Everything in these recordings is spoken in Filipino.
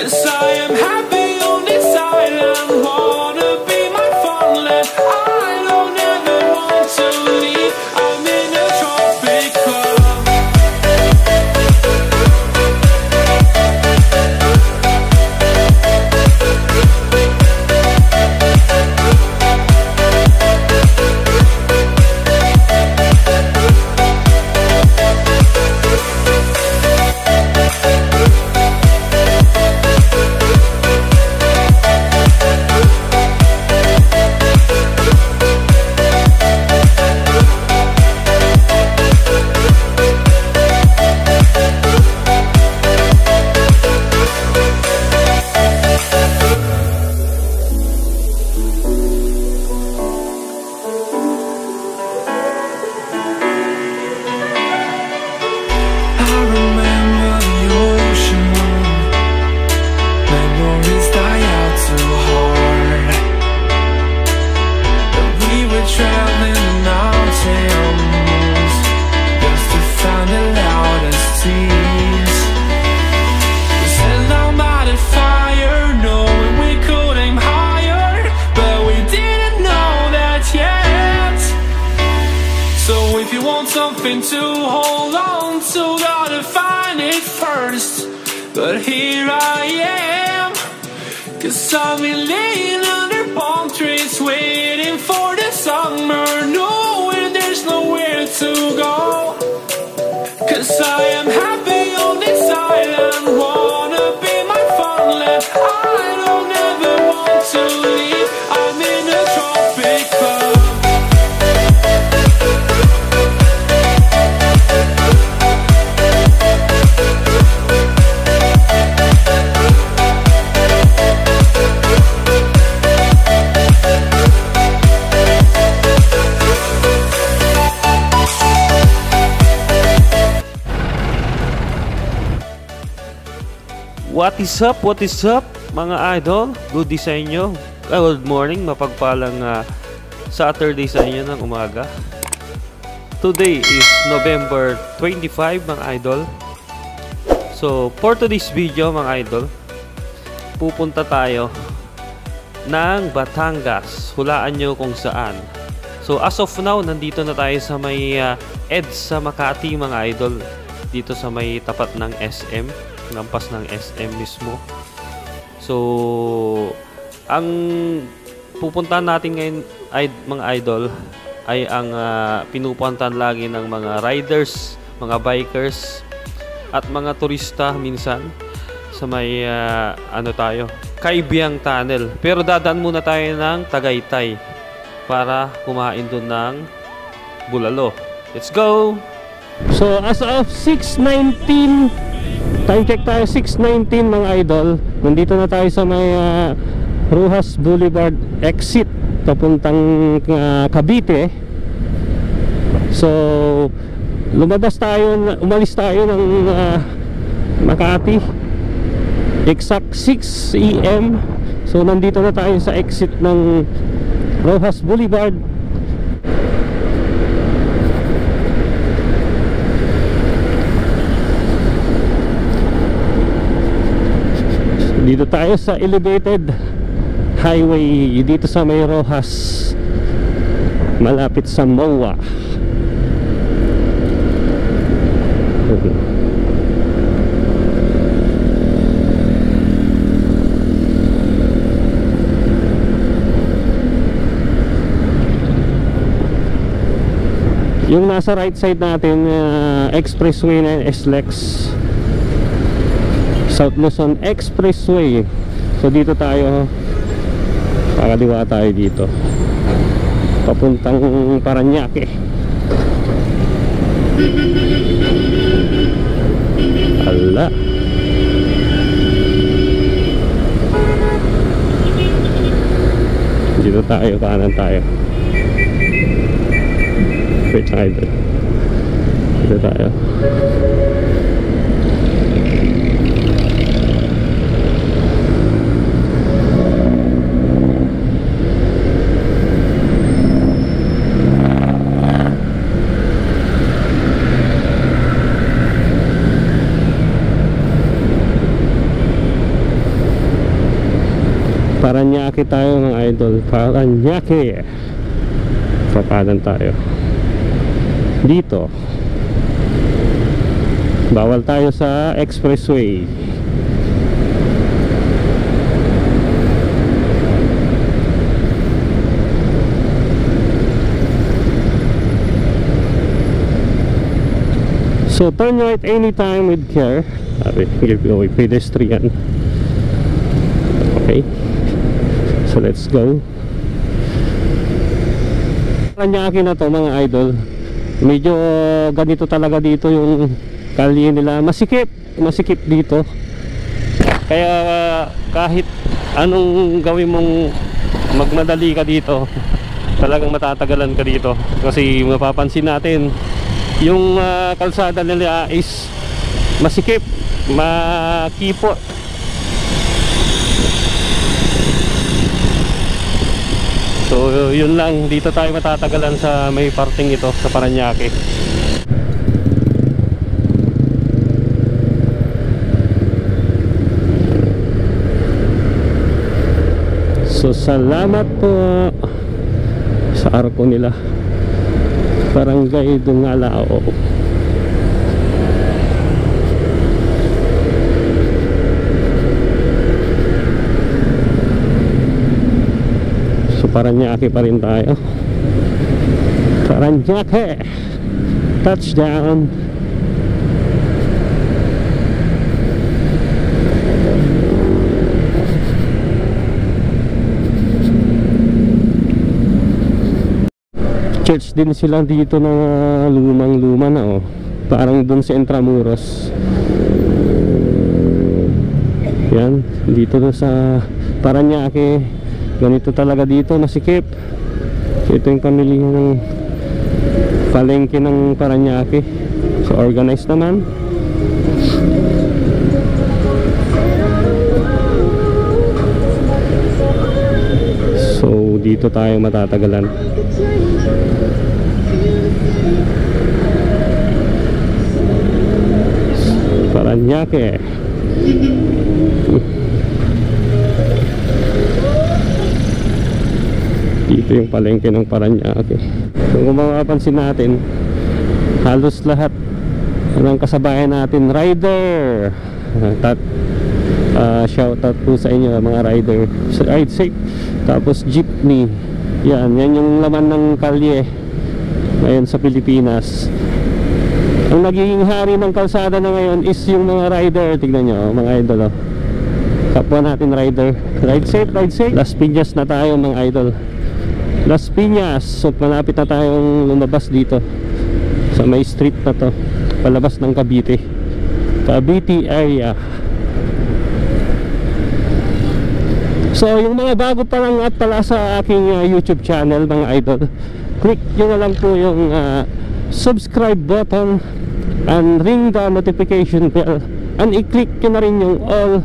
'Cause I am happy on this island, wanna be my farmland. I don't ever want to leave, I'm in a tropic club. Something to hold on to, gotta find it first. But here I am, 'cause I've been laying under palm trees, waiting for the summer, knowing there's nowhere to go. 'Cause I am happy on this island, wanna be my farmland. I don't ever want to leave, I'm in a tropic club. What is up mga idol? Good day sa inyo. Good morning, mapagpalang Saturday sa inyo ng umaga. Today is November 25 mga idol. So for today's video mga idol, pupunta tayo ng Batangas. Hulaan nyo kung saan. So as of now, nandito na tayo sa may EDSA sa Makati mga idol. Dito sa may tapat ng SM, lampas ng SM mismo. So ang pupuntahan natin ngayon ay mga idol ay ang pinupuntahan lagi ng mga riders, mga bikers at mga turista minsan sa may Kaibiyang Tunnel. Pero dadaan muna tayo ng Tagaytay para kumain doon ng bulalo. Let's go! So as of 6:19, time check tayo, 6:19 mga idol. Nandito na tayo sa may Rojas Boulevard exit papuntang Cavite. So umalis tayo ng Makati exact 6 AM. So nandito na tayo sa exit ng Rojas Boulevard. Dito tayo sa elevated highway dito sa may Rojas, malapit sa MOA. Yung nasa right side natin, expressway na SLEX, South Luzon Expressway. So dito tayo, pakaliwa tayo dito papuntang Parañaque. Ala, dito tayo, kanan tayo. Wait side, dito tayo. Paranaque tayo mga idol. Paranaque. Papadan tayo dito. Bawal tayo sa expressway. So turn right anytime with care. Give away pedestrian. Okay, so let's go. Paranaque na to mga idol. Medyo ganito talaga dito yung kalye nila. Masikip dito. Kaya kahit anong gawin mong magmadali ka dito, talagang matatagalan ka dito. Kasi mapapansin natin yung kalsada nila is masikip, makipot. So yun lang, dito tayo matatagalan sa may parting ito sa Paranaque. So salamat po sa arko nila, Barangay Dungalao. Paranaque pa rin tayo. Paranaque touchdown. Church din sila dito na lumang-luma na oh. Parang dun sa Intramuros. Yan, dito na sa Paranaque. Ganito talaga dito, masikip. Ito yung pamilihan ng palengke ng Paranaque. So organized naman. So dito tayo matatagalan. Paranaque. Dito yung palengke ng Paranaque. So kung mapapansin natin, halos lahat ng kasabayan natin rider. Shout out po sa inyo mga rider. Ride safe. Tapos jeepney. Yan yung laman ng kalye ngayon sa Pilipinas. Ang nagiging hari ng kalsada na ngayon is yung mga rider. Tignan nyo mga idol oh. Kapwa natin rider. Ride safe, ride safe. Las Piñas na tayo mga idol. Las Piñas. So malapit na tayong lumabas dito sa may street na to, palabas ng Cavite area. So yung mga bago pa lang at pala sa aking YouTube channel mga idol, click nyo na lang po yung subscribe button and ring the notification bell, and i-click nyo na rin yung all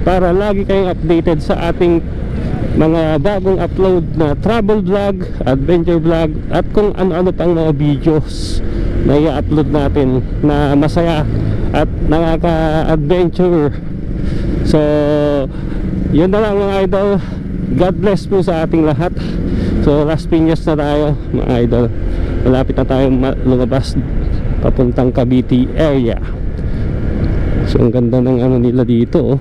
para lagi kayong updated sa ating mga bagong upload na travel vlog, adventure vlog, at kung ano-ano pang mga videos na i-upload natin na masaya at nakaka-adventure. So yun na lang mga idol. God bless po sa ating lahat. So Las Piñas na tayo mga idol. Malapit na tayo lumabas papuntang Cavite area. So ang ganda ng ano nila dito oh.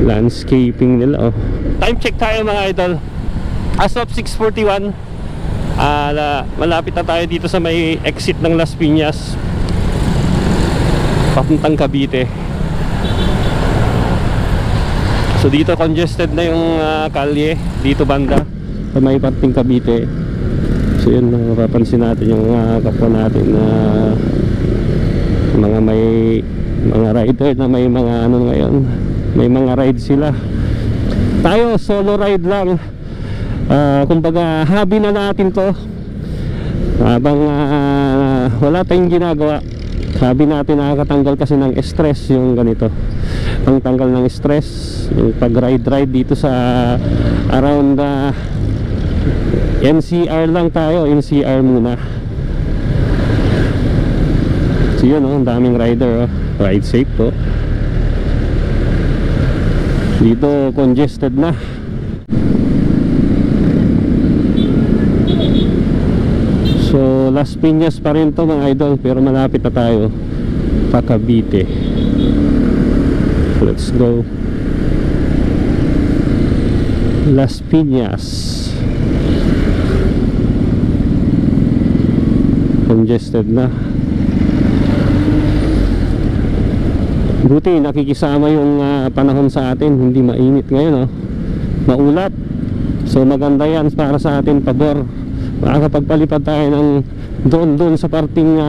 Landscaping nila oh. Time check tayo mga idol. As of 6:41, malapit na tayo dito sa may exit ng Las Piñas papuntang Cavite. So dito congested na yung kalye dito banda sa may parting Cavite. So yun, mapapansin natin yung kapwa natin na mga rider na may mga ano ngayon, may mga ride sila. Tayo solo ride lang. Kumbaga hobby na natin to habang wala tayong ginagawa. Hobby natin, nakakatanggal kasi ng stress yung ganito. Ang tanggal ng stress yung pag ride dito sa around NCR lang tayo. NCR muna. So yun oh, ang daming rider oh. Ride safe po. Dito congested na. So Las Piñas pa rin to mga idol, pero malapit na tayo pa Cavite. Let's go. Las Piñas. Congested na. Buti nakikisama yung panahon sa atin, hindi mainit ngayon, oh. Maulat. So maganda yan para sa atin, pabor. Makakapagpalipad tayo ng doon sa parting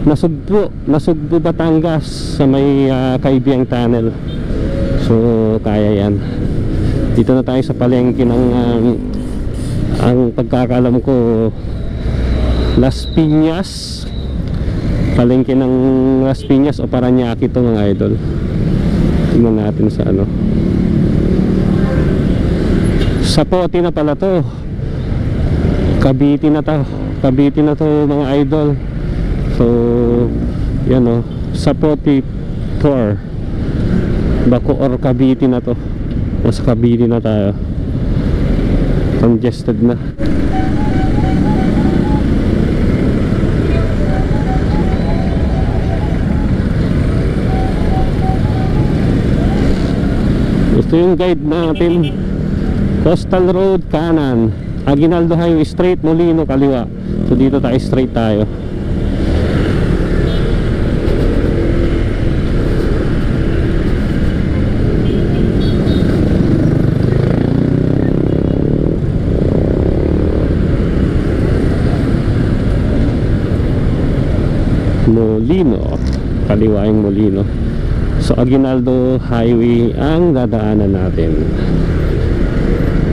Nasugbu, Batangas, sa may Kaibiyang Tunnel. So kaya yan. Dito na tayo sa palengke ng ang pagkakalam ko Las Piñas. Palengke ng Las Piñas o Parañaque ito mga idol. Tingnan natin sa ano. Sapote na pala to. Cavite na to. Cavite na to mga idol. So yan o, Sapote Tour Bacoor, Cavite na to. Nasa Cavite na tayo. Congested na. Gusto yung guide natin. Coastal Road kanan, Aguinaldo Highway straight, Molino kaliwa. So dito tayo, straight tayo. Molino, kaliwa yung Molino. So Aguinaldo Highway ang dadaanan natin.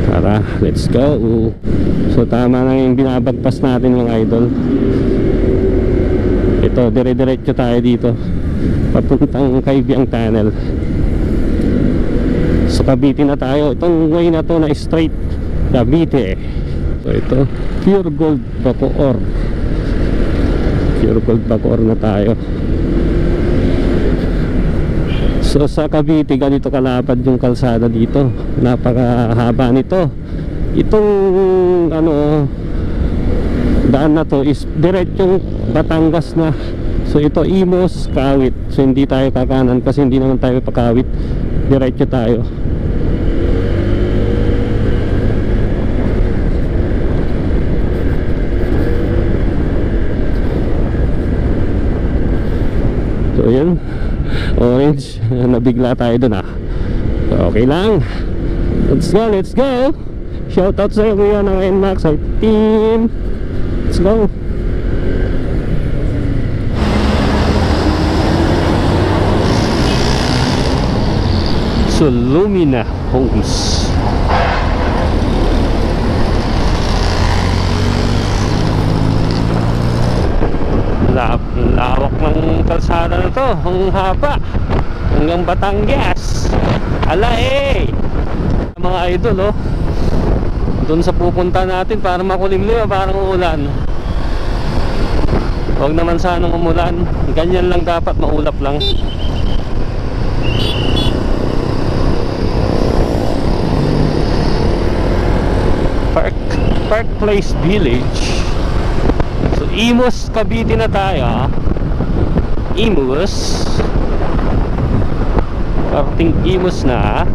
Tara, let's go. So tama na yung binabagpas natin mga idol. Ito, dire-diretso tayo dito papuntang Kaibiyang Tunnel. So Cavite na tayo. Itong way na to na straight Cavite. So ito, Pure Gold Bacoor. Pure Gold Bacoor na tayo. So sa Cavite, ganito kalapad yung kalsada dito. Napakahaba nito. Itong ano, daan na to is diretsong Batangas na. So ito Imos, Kawit. So hindi tayo kakanan kasi hindi naman tayo pakawit. Diretso tayo. So yan, orange. Nabigla tayo dun Okay lang. Let's go, let's go. Shout out sa iyo kuya ng NMAX team. Let's go. So Lumina Homes. Lawak ng kalsada na to. Ang haba hanggang Batangas. Ala mga idol doon sa pupunta natin para makulimlim, parang uulan. Huwag naman sanang umulan. Ganyan lang dapat, maulap lang. Park Place Village. So Imos, Cavite na tayo. Imos. Parting Imos na.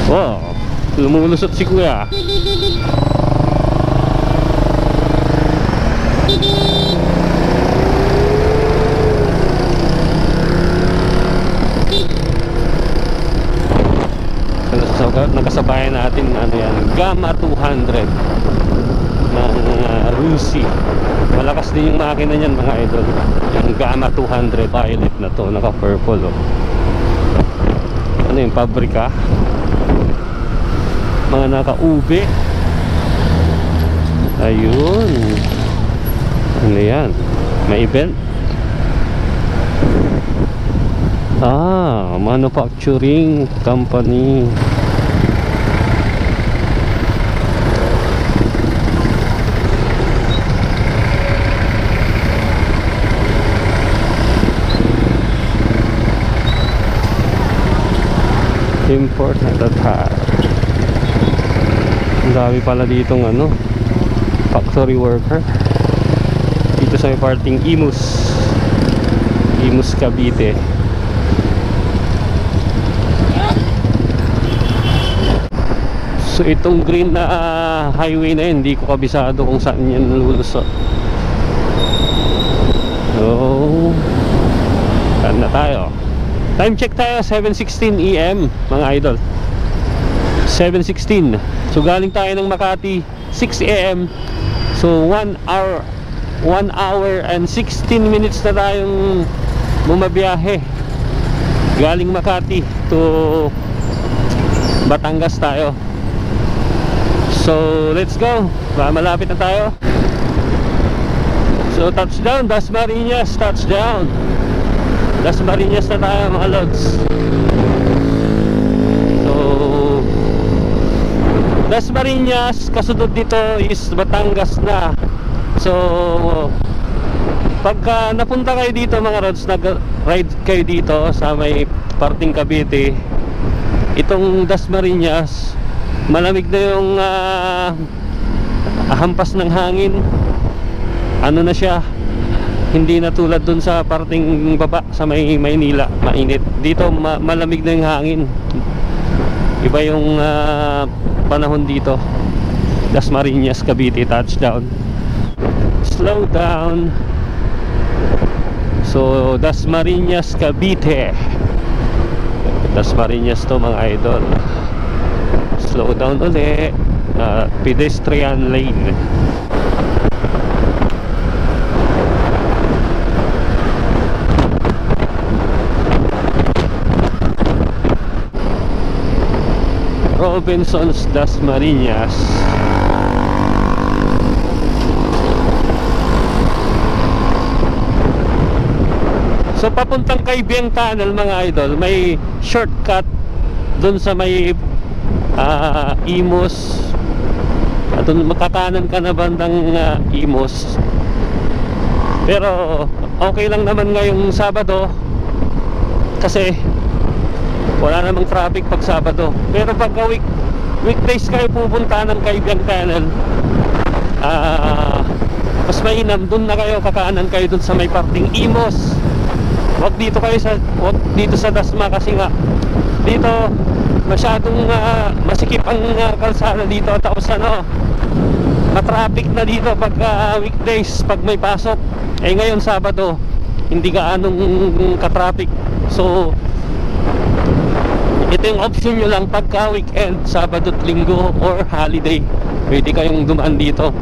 Wow, lumulusot si kuya. Nakasabayan natin ano yan, Gamma 200 ng Rusi. Malakas din yung makina niyan mga idol. Yung Gamma 200 violet na to, naka purple Ano yung pabrika? Mga naka-ube. Ayun. Ano yan? May event? Manufacturing company. Import na tire. Ang dami pala ditong ano, factory worker dito sa may parting Imus Cavite. So itong green na highway na yun, hindi ko kabisado kung saan yan lulusot. So saan na tayo? Time check tayo, 7:16 AM mga idol. 7:16. So galing tayo ng Makati 6 AM. So 1 hour and 16 minutes na tayong bumabiyahe galing Makati to Batangas tayo. So let's go, malapit na tayo. So touchdown, Dasmariñas, touchdown Dasmariñas na tayo mga lods. So Dasmariñas, kasunod dito is Batangas na. So pagka napunta kayo dito mga rods, nag-ride kayo dito sa may parting Cavite, itong Dasmariñas, malamig na yung hampas ng hangin. Ano na siya, hindi na tulad dun sa parting baba sa may Maynila, mainit. Dito malamig na yung hangin. Iba yung panahon dito. Dasmariñas, Cavite, touchdown. Slow down. So Dasmariñas, Cavite. Dasmariñas to mga idol. Slow down ulit. Pedestrian lane. Robinsons, Dasmariñas. So papuntang Kaibiyang Tunnel mga idol, may shortcut dun sa may Imus. At makakanan ka na bandang Imus. Pero okay lang naman ngayong Sabado kasi wala namang traffic pag Sabado. Pero pagka weekdays kayo pupunta ng Kaibiyang Tunnel, mas mainam, dun na kayo, kakaanan kayo dun sa may parting Imus. Wag dito sa Dasma kasi nga dito masyadong masikip ang kalsada dito. Tapos matraffic na dito pag weekdays, pag may pasok. Ngayon Sabado hindi gaanong katraffic. So ito yung option nyo lang pagka weekend, Sabado at Linggo or holiday, pwede kayong dumaan dito.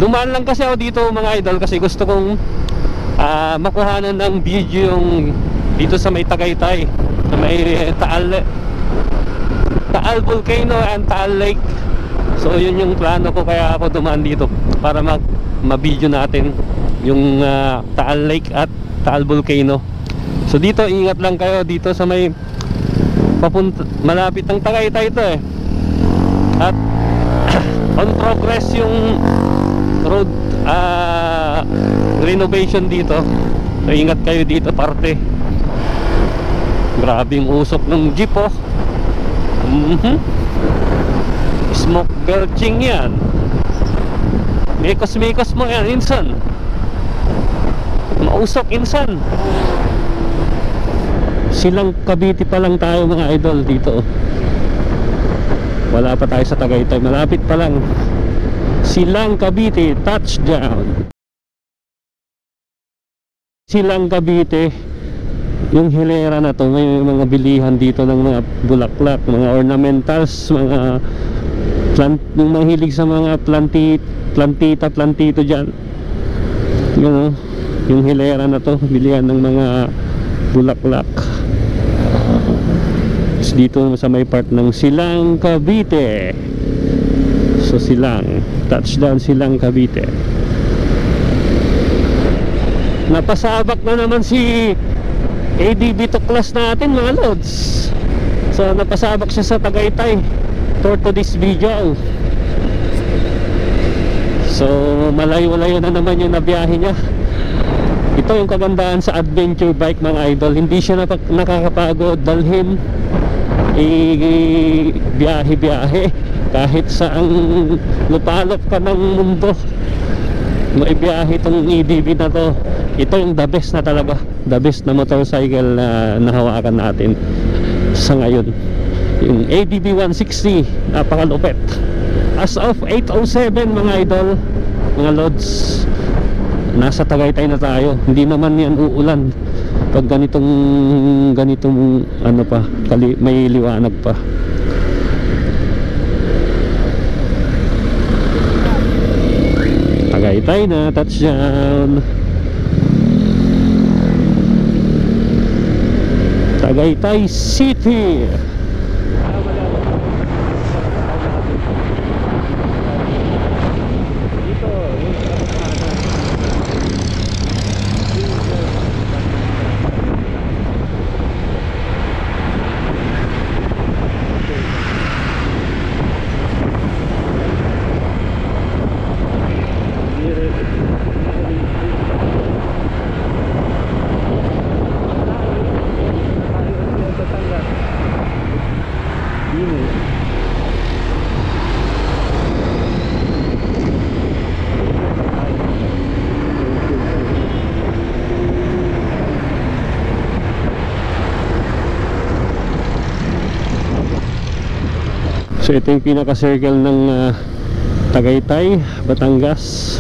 Dumaan lang kasi ako dito mga idol kasi gusto kong makuhanan ng video yung dito sa may Tagaytay, sa may Taal Volcano and Taal Lake. So yun yung plano ko, kaya ako dumaan dito para ma-video natin yung Taal Lake at Taal Volcano. So dito ingat lang kayo dito sa may malapit ng Tagaytay ito At on progress yung road renovation dito. So ingat kayo dito parte. Grabing usok ng jeep Smoke belching yan. Mikos mo yan insan. Mausok insan. Silang Cavite pa lang tayo mga idol dito. Wala pa tayo sa Tagaytay, malapit pa lang. Silang Cavite, touchdown. Silang Cavite, yung hilera na to, may mga bilihan dito ng mga bulaklak, mga ornamentals, mga yung mahilig sa mga plantito dyan. Yung hilera na to, bilihan ng mga bulaklak. Dito sa may part ng Silang Cavite. So Silang, touchdown Silang Cavite. Napasabak na naman si ADB to class natin mga lods. So napasabak siya sa Tagaytay for this video. So malayo-layo na naman yung nabiyahe niya. Ito yung kagandahan sa adventure bike mga idol, hindi siya nakakapagod dalhin, biyahe kahit saang lupalop ka ng mundo, maibiyahe itong ADV na to. Ito yung the best na talaga, the best na motorcycle na nahawakan natin sa ngayon, yung ADV 160. Napakalupit. As of 8:07 mga idol, mga lods, nasa Tagaytay na tayo. Hindi naman yan uulan pag ganitong ano pa, may liwanag pa. Tagaytay na, touchdown. Tagaytay City. So ito yung pinaka-circle ng Tagaytay, Batangas,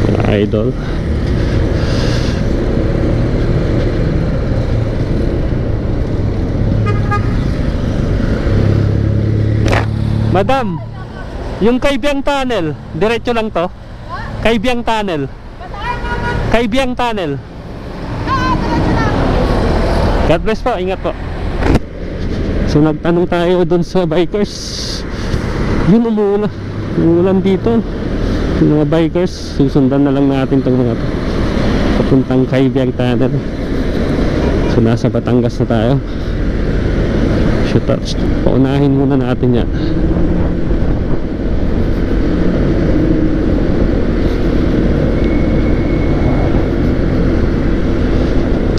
mga idol. Madam, yung Kaibiyang Tunnel, diretso lang to? Kaibiyang Tunnel. Kaibiyang Tunnel. God bless po, ingat po. So nagtanong tayo dun sa bikers, yun umuulan dito. Yung mga bikers, susundan na lang natin itong mga papuntang Kaibiyang Tunnel. So nasa Batangas na tayo. Shoot out, paunahin muna natin yan.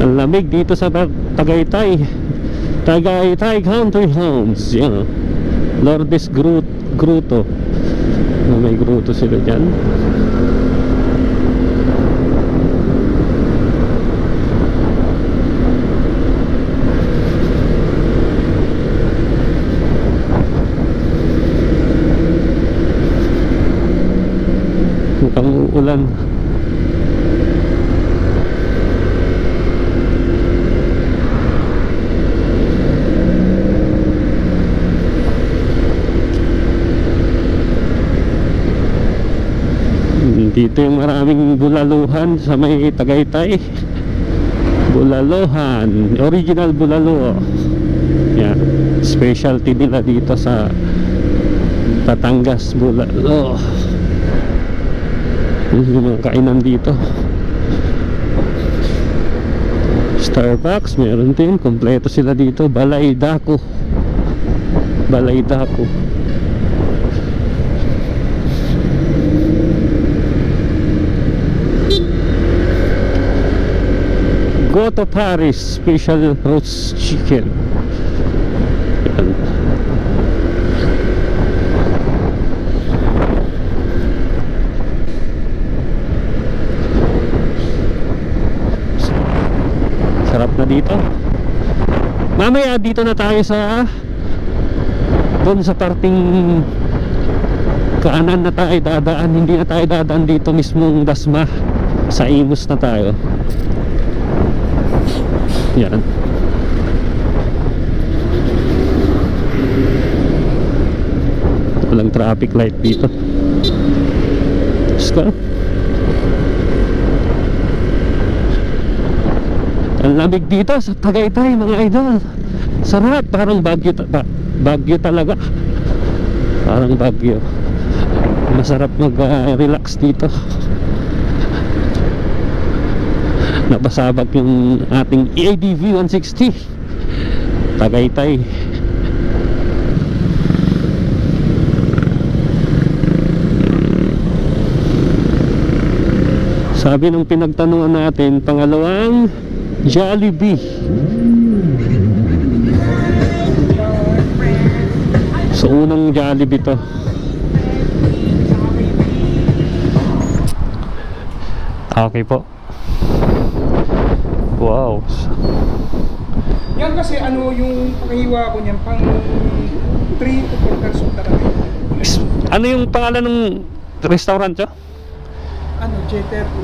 Ang lamig dito sa Tagaytay. Tagaytay Country Homes, yan. Lourdes Gruto. May gruto sila dyan. Mukhang uulan. Dito yung maraming bulaluhan sa may Tagaytay. Bulaluhan, original bulalo. Yan, specialty nila dito sa Batangas, bulalo. Yung mga kainan dito. Starbucks, meron din. Kompleto sila dito. Balay Dako. Balay Dako. Go to Paris, special roast chicken. Yan. Sarap na dito. Mamaya dito na tayo sa doon sa parting kanan na tayo dadaan. Hindi na tayo dadaan dito mismong Dasma. Sa Imus na tayo. Yan. Walang traffic light dito. Let's go. Ang lamig dito sa Tagaytay mga idol. Sarap, parang Baguio talaga. Parang Baguio. Masarap mag-relax dito. Napasabak yung ating ADV 160 Tagaytay. Sabi ng pinagtanungan natin, pangalawang Jollibee. So unang Jollibee to. Okay po. Wow. Yan kasi ano yung paghiwa ko niyan, pang 3 to 4 person talaga. Ano yung pangalan ng restaurant nyo? Ano, J30.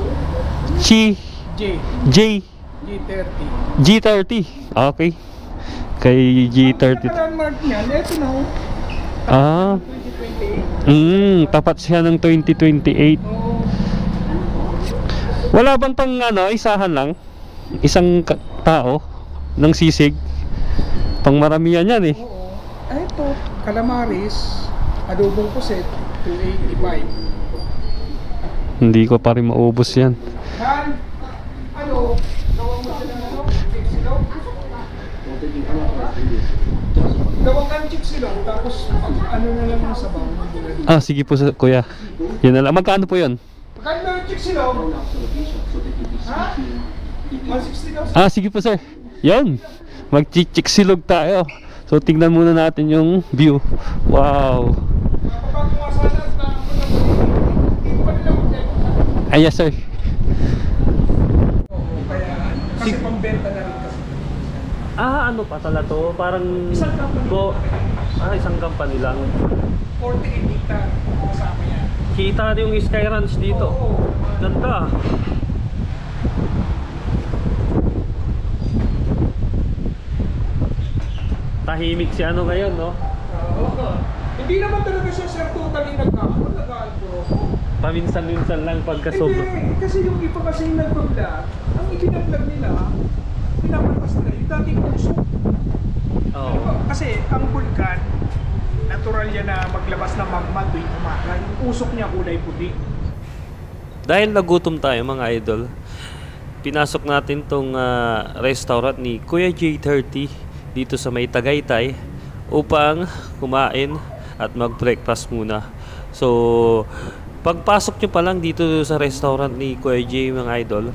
J30. G30. Okay. Kay G30. Ang mark niyan, eto na oh. Ah. 2028. Tapat siya ng 2028. Oo. Wala bang pang ano, isahan lang? Isang tao ng sisig? Pang maramihan yan eh. Oo. Eto, calamaris, adobong puset, 285. Hindi ko pa rin maubos yan. Han, ano, gawang mo sila ng ano, chick silog? Gawang kang chick silog, tapos ano na lang yung sabaw ng bulalo. Ah, sige po kuya. Yun na lang. Magkano po yun? Magkano yung chick silog? Ha? 160 daw. Ah, sige po sir. Yan. Mag-chick silog tayo. So tingnan muna natin yung view. Wow. Ay, yes sir. Kasi pambenta na rin kasi. Ah, ano pa tala to? Parang Isang company. isang company lang. 48 hectare kasama yan. Kita yung Sky Ranch dito. Oo. Ganda. Tahimik si ano ngayon, no? Oo. Hindi naman talaga siya sir totally nag-albro. Paminsan-minsan lang pagka sobra. Hindi, kasi yung iba kasi yung nag-vlog, ang ibinag-vlog nila, pinapatas nila yung dating usok. Oo. Kasi ang vulkan, natural yan na maglabas ng magma tuwing umaga. Yung usok niya kulay puti. Dahil nagutom tayo mga idol, pinasok natin tong restaurant ni Kuya J30 dito sa may Tagaytay upang kumain at mag-breakfast muna. So, pagpasok nyo pa lang dito sa restaurant ni Kuya J mga idol,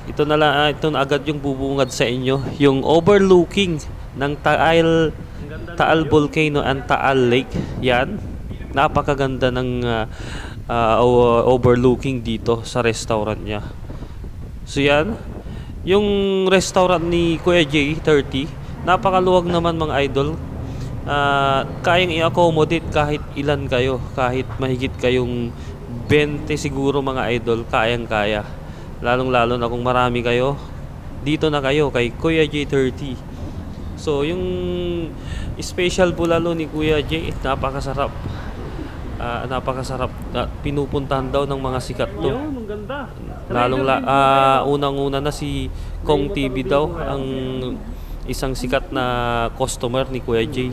ito na agad yung bubungad sa inyo, yung overlooking ng Taal Volcano and Taal Lake. Yan, napakaganda ng overlooking dito sa restaurant niya. So yan, yung restaurant ni Kuya J30, napakaluwag naman mga idol. Kayang i-accommodate kahit ilan kayo, kahit mahigit kayong 20 siguro mga idol, kayang-kaya. Lalong-lalo na kung marami kayo, dito na kayo kay Kuya J30. So yung special bulalo ni Kuya J, napakasarap. Napakasarap. Pinupuntahan daw ng mga sikat to. Ang ganda. Unang-una na si Kong TV daw ang isang sikat na customer ni Kuya J.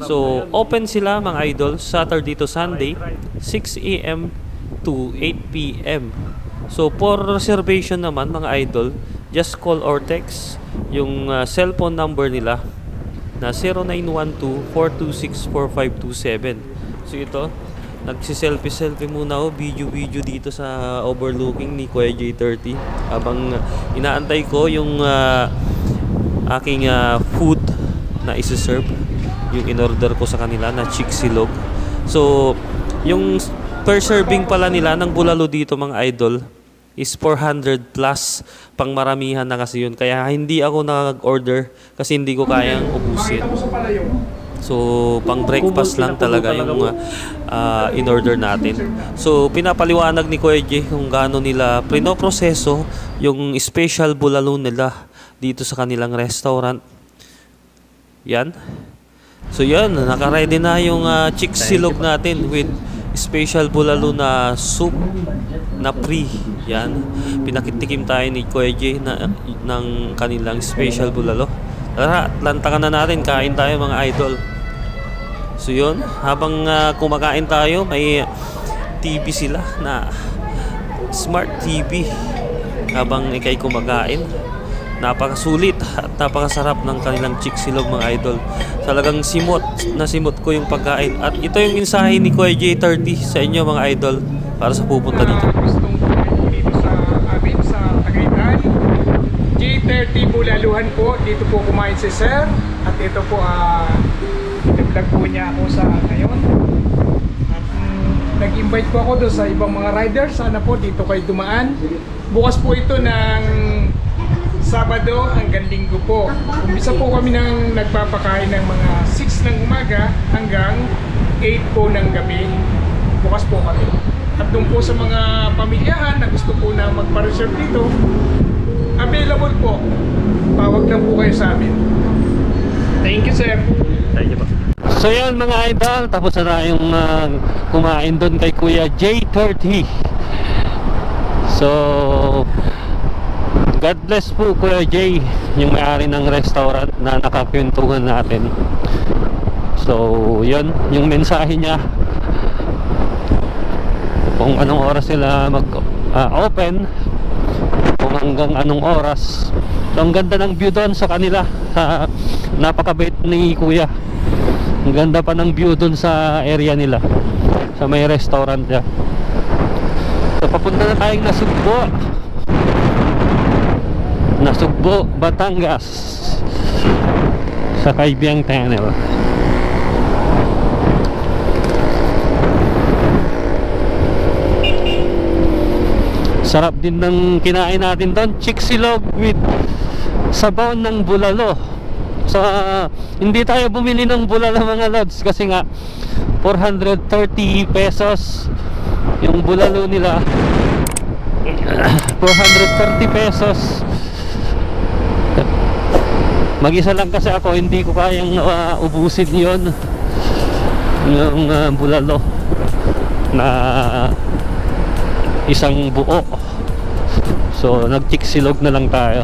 So open sila mga idol Saturday to Sunday 6 AM to 8 PM. So for reservation naman mga idol, just call or text yung cellphone number nila na 0912-426-4527. So ito, nagsi-selfie muna ako, video dito sa overlooking ni Kuya J30 habang inaantay ko yung aking food na isi-serve, yung in-order ko sa kanila na chick silog. So yung per serving pala nila ng bulalo dito mga idol is 400 plus, pang maramihan na kasi yun, kaya hindi ako nag-order kasi hindi ko kayang ubusin. So pang breakfast lang talaga yung in-order natin. So pinapaliwanag ni Kuya J kung gaano nila pinoproseso yung special bulalo nila dito sa kanilang restaurant. Yan. So yan, naka-ready na yung chick silog natin with special bulalo na soup na pre. Yan. Pinakitikim tayo ni Kuya J ng kanilang special bulalo. Tara, lantakan na natin, kain tayo mga idol. So yun, habang kumakain tayo, may TV sila na smart TV habang ikay kumakain. Napakasulit at napakasarap ng kanilang chick silog mga idol. Talagang simot ko yung pagkain. At ito yung mensahe ni Kuya J30 sa inyo mga idol para sa pupunta dito. Gustong dito sa J30 Bulaluhan po. Dito po kumain si Sir. At ito po, nag-vlog po niya ako sa ngayon. At nag-invite po ako doon sa ibang mga riders. Sana po dito kayo dumaan. Bukas po ito ng Sabado hanggang Linggo po. Umpisa po kami ng nagpapakain ng mga 6 ng umaga hanggang 8 po ng gabi. Bukas po kami. At doon po sa mga pamilyahan na gusto po na magpa-reserve dito, available po. Tawag lang po kayo sa amin. Thank you, sir. Thank you po. So yan mga idol, tapos na tayong kumain doon kay Kuya J30. So God bless po Kuya J, yung may-ari ng restaurant na nakakwentuhan natin. So yun, yung mensahe niya kung anong oras sila mag-open, kung hanggang anong oras. So ang ganda ng view doon sa kanila, napakabait ni Kuya. Ang ganda pa ng view doon sa area nila, sa may restaurant niya. So papunta na tayong Nasugbo, Batangas, sa Kaibiyang Tunnel. Sarap din ng kinain natin doon, chiksilog with sabaw ng bulalo. So hindi tayo bumili ng bulalo mga lods, kasi nga 430 pesos yung bulalo nila. 430 pesos. Mag-isa lang kasi ako, hindi ko kayang ubusin yon, yung bulalo na isang buo. So nagchiksilog na lang tayo.